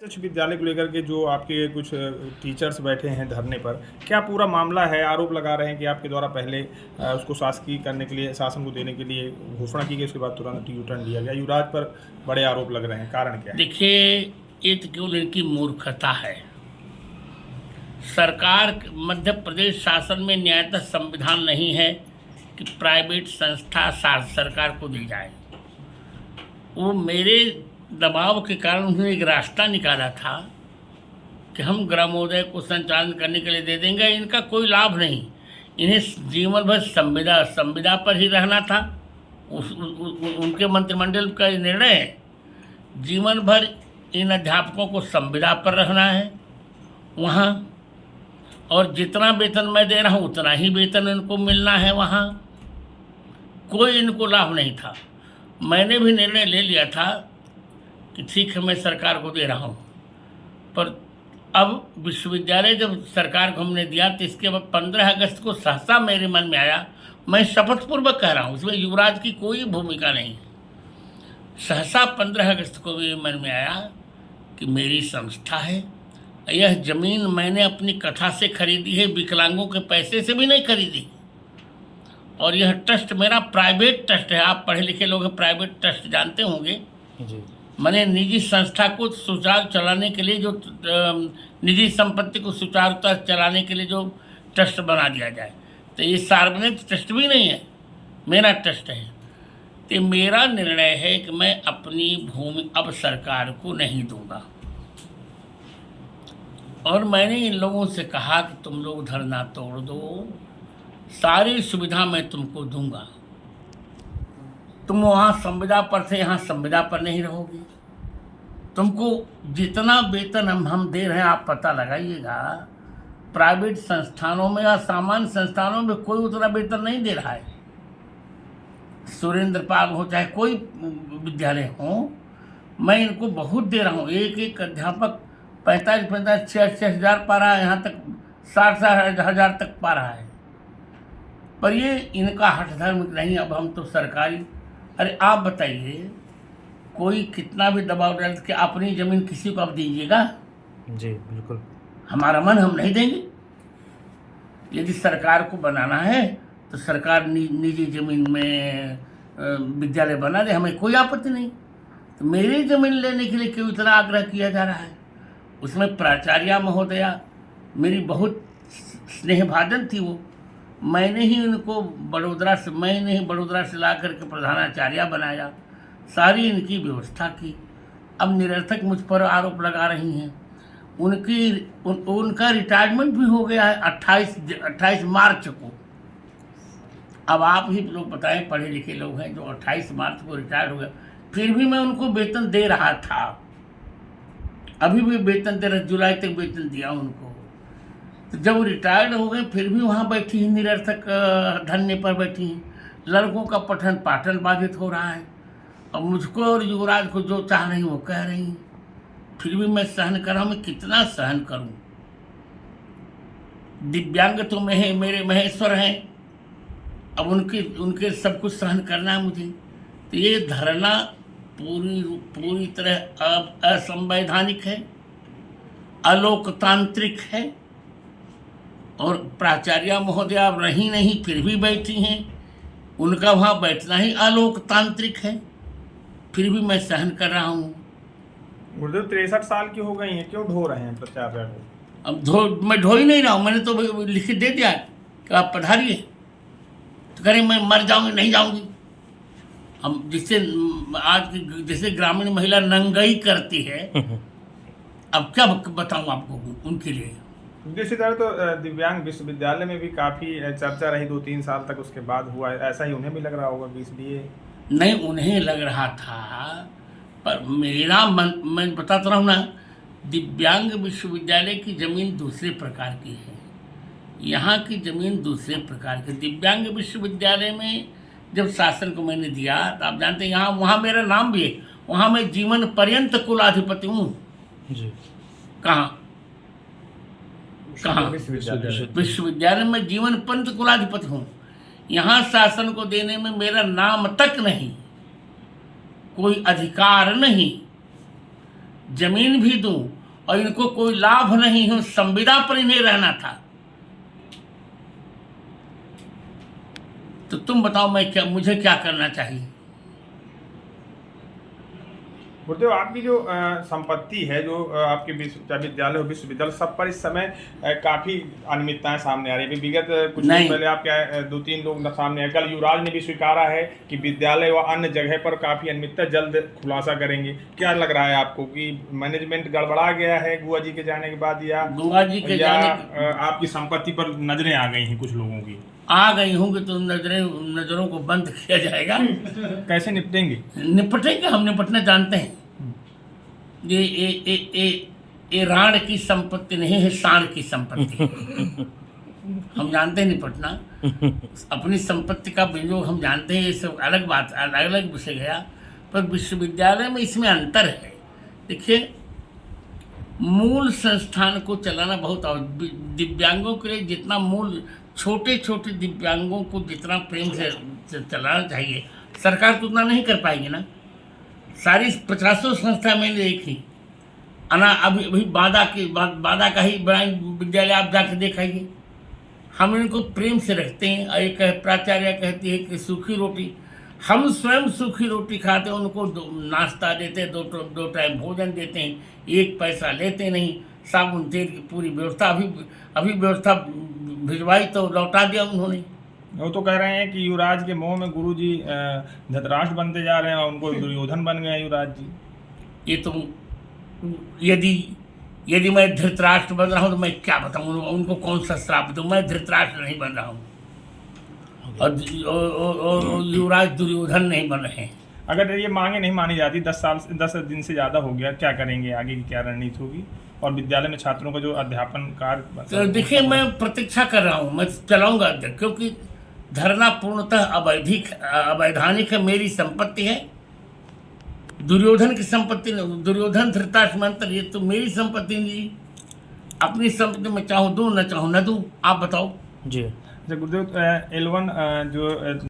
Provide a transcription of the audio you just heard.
उच्च विद्यालय को लेकर के जो आपके कुछ टीचर्स बैठे हैं धरने पर, क्या पूरा मामला है? आरोप लगा रहे हैं कि आपके द्वारा पहले उसको शासकीय करने के लिए, शासन को देने के लिए घोषणा की गई, उसके बाद तुरंत यू टर्न लिया गया। युवराज पर बड़े आरोप लग रहे हैं, कारण क्या है? देखिए, ये तो केवल इनकी मूर्खता है। सरकार, मध्य प्रदेश शासन में न्यायतः संविधान नहीं है कि प्राइवेट संस्था सरकार को दी जाए। वो मेरे दबाव के कारण उन्होंने एक रास्ता निकाला था कि हम ग्रामोदय को संचालन करने के लिए दे देंगे। इनका कोई लाभ नहीं, इन्हें जीवन भर संविदा पर ही रहना था। उनके मंत्रिमंडल का निर्णय है, जीवन भर इन अध्यापकों को संविदा पर रहना है वहाँ, और जितना वेतन मैं दे रहा हूँ उतना ही वेतन इनको मिलना है वहाँ। कोई इनको लाभ नहीं था। मैंने भी निर्णय ले लिया था कि ठीक है, मैं सरकार को दे रहा हूँ, पर अब विश्वविद्यालय जब सरकार को हमने दिया तो इसके बाद 15 अगस्त को सहसा मेरे मन में आया, मैं शपथपूर्वक कह रहा हूँ, इसमें युवराज की कोई भूमिका नहीं। सहसा 15 अगस्त को भी मन में आया कि मेरी संस्था है, यह ज़मीन मैंने अपनी कथा से खरीदी है, विकलांगों के पैसे से भी नहीं खरीदी। और यह ट्रस्ट मेरा प्राइवेट ट्रस्ट है। आप पढ़े लिखे लोग प्राइवेट ट्रस्ट जानते होंगे जी। मैंने निजी संस्था को सुचारू चलाने के लिए, जो निजी संपत्ति को सुचारूता चलाने के लिए जो ट्रस्ट बना दिया जाए, तो ये सार्वजनिक ट्रस्ट भी नहीं है, मेरा ट्रस्ट है। तो मेरा निर्णय है कि मैं अपनी भूमि अब सरकार को नहीं दूंगा। और मैंने इन लोगों से कहा कि तुम लोग धरना तोड़ दो, सारी सुविधा मैं तुमको दूंगा, तुम वहाँ संविदा पर थे, यहाँ संविदा पर नहीं रहोगे। तुमको जितना वेतन हम दे रहे हैं, आप पता लगाइएगा, प्राइवेट संस्थानों में या सामान्य संस्थानों में कोई उतना वेतन नहीं दे रहा है। सुरेंद्र पाल हो चाहे कोई विद्यालय हो, मैं इनको बहुत दे रहा हूँ। एक एक अध्यापक 45-45, 6-6 हज़ार पा रहा है, यहाँ तक 60-60 हज़ार तक पा रहा है। पर ये इनका हठ धर्म नहीं। अब हम तो सरकारी, अरे आप बताइए, कोई कितना भी दबाव डाल के अपनी ज़मीन किसी को आप दीजिएगा? जी बिल्कुल। हमारा मन हम नहीं देंगे। यदि सरकार को बनाना है तो सरकार निजी ज़मीन में विद्यालय बना दे, हमें कोई आपत्ति नहीं। तो मेरी ज़मीन लेने के लिए क्यों इतना आग्रह किया जा रहा है? उसमें प्राचार्य महोदया मेरी बहुत स्नेहभाजन थी। वो मैंने ही बड़ोदरा से ला करके प्रधानाचार्य बनाया, सारी इनकी व्यवस्था की। अब निरर्थक मुझ पर आरोप लगा रही हैं। उनका रिटायरमेंट भी हो गया है 28 मार्च को। अब आप ही लोग बताएं, पढ़े लिखे लोग हैं, जो 28 मार्च को रिटायर हो गया, फिर भी मैं उनको वेतन दे रहा था। अभी भी वेतन दे रहा, जुलाई तक वेतन दिया उनको। तो जब रिटायर्ड हो गए फिर भी वहाँ बैठी हैं, निरर्थक धरने पर बैठी हैं। लड़कों का पठन पाठन बाधित हो रहा है, और मुझको और युवराज को जो चाह रही वो कह रही हैं। फिर भी मैं सहन कर रहा हूँ। मैं कितना सहन करूँ? दिव्यांग तो मेरे महेश्वर हैं, अब उनके सब कुछ सहन करना है मुझे। तो ये धरना पूरी तरह असंवैधानिक है, अलोकतांत्रिक है। और प्राचार्य महोदया रही नहीं फिर भी बैठी हैं, उनका वहाँ बैठना ही अलोकतांत्रिक है। फिर भी मैं सहन कर रहा हूँ। गुरुदेव 63 साल की हो गई हैं, क्यों ढो रहे हैं प्राचार्य को? अब मैं ढो ही नहीं रहा हूँ, मैंने तो लिखित दे दिया कि आप पधारिए। तो कह रहे मैं मर जाऊँगी, नहीं जाऊँगी। हम जैसे ग्रामीण महिला नंगाई करती है, अब क्या बताऊँ आपको उनके लिए। इसी तरह तो दिव्यांग विश्वविद्यालय में भी काफ़ी चर्चा रही 2-3 साल तक, उसके बाद हुआ ऐसा ही उन्हें भी लग रहा होगा कि इसलिए। नहीं, उन्हें लग रहा था, पर मेरा मन, मैं बताता रहा हूँ ना, दिव्यांग विश्वविद्यालय की ज़मीन दूसरे प्रकार की है, यहाँ की ज़मीन दूसरे प्रकार की। दिव्यांग विश्वविद्यालय में जब शासन को मैंने दिया, तो आप जानते हैं वहाँ मेरा नाम भी है, वहाँ मैं जीवन पर्यंत कुलाधिपति हूँ। जी। कहाँ विश्वविद्यालय में जीवन पर्यंत कुलाधिपति हूँ। यहाँ शासन को देने में मेरा नाम तक नहीं, कोई अधिकार नहीं। जमीन भी दूं और इनको कोई लाभ नहीं हो, संविदा पर इन्हें रहना था, तो तुम बताओ मुझे क्या करना चाहिए? गुरुदेव, आपकी जो संपत्ति है, जो आपके विश्वविद्यालय और विश्वविद्यालय सब पर इस समय काफ़ी अनियमितताएं सामने आ रही है। विगत कुछ दिन पहले आपके 2-3 लोग सामने आए। कल युवराज ने भी स्वीकारा है कि विद्यालय व अन्य जगह पर काफ़ी अनियमितता जल्द खुलासा करेंगे। क्या लग रहा है आपको कि मैनेजमेंट गड़बड़ा गया है गुआ जी के जाने के बाद, या गुआ जी के आपकी संपत्ति पर नजरें आ गई हैं कुछ लोगों की? आ गई होंगी तो नजरों को बंद किया जाएगा। कैसे निपटेंगे? निपटेंगे, हम निपटना जानते हैं। ये राण की संपत्ति नहीं है, सांड की संपत्ति। हम जानते हैं निपटना। अपनी संपत्ति का विनियोग हम जानते हैं, ये सब अलग बात, अलग विषय गया। पर विश्वविद्यालय में इसमें अंतर है। देखिए, मूल संस्थान को चलाना बहुत दिव्यांगों के लिए जितना मूल, छोटे छोटे दिव्यांगों को जितना प्रेम से चलाना चाहिए, सरकार तो उतना नहीं कर पाएगी ना। सारी 50 संस्था में एक ही अभी बादा का ही बड़ा विद्यालय आप जाकर दिखाइए। हम इनको प्रेम से रखते हैं। एक प्राचार्य कहती है कि सूखी रोटी, हम स्वयं सूखी रोटी खाते हैं, उनको नाश्ता देते हैं, दो टाइम भोजन देते हैं, 1 पैसा लेते नहीं। साबुन तेल की पूरी व्यवस्था अभी व्यवस्था भिजवाई तो लौटा दिया उन्होंने। वो तो कह रहे हैं कि युवराज के मोह में गुरुजी धृतराष्ट्र बनते जा रहे हैं और उनको दुर्योधन बन गए युवराज जी। ये तो यदि मैं धृतराष्ट्र बन रहा हूँ तो मैं क्या बताऊँ उनको, कौन सा श्राप दूँ? मैं धृतराष्ट्र नहीं बन रहा हूँ और युवराज दुर्योधन नहीं बन रहे हैं। अगर ये मांगे नहीं मानी जाती, 10 दिन से ज़्यादा हो गया, क्या करेंगे? आगे की क्या रणनीति होगी? और विद्यालय में छात्रों का जो अध्यापन कार्य, तो देखिए, मैं प्रतीक्षा कर रहा हूँ, मैं चलाऊंगा, क्योंकि धरना पूर्णतः अवैधानिक है, मेरी संपत्ति है, दुर्योधन की संपत्ति नहीं। दुर्योधन धृतराष्ट्र में अंतर, ये तो मेरी संपत्ति नहीं। अपनी संपत्ति में चाहूँ दूँ, न चाहूँ न दूँ। आप बताओ जी। गुरुदेव, L1 जो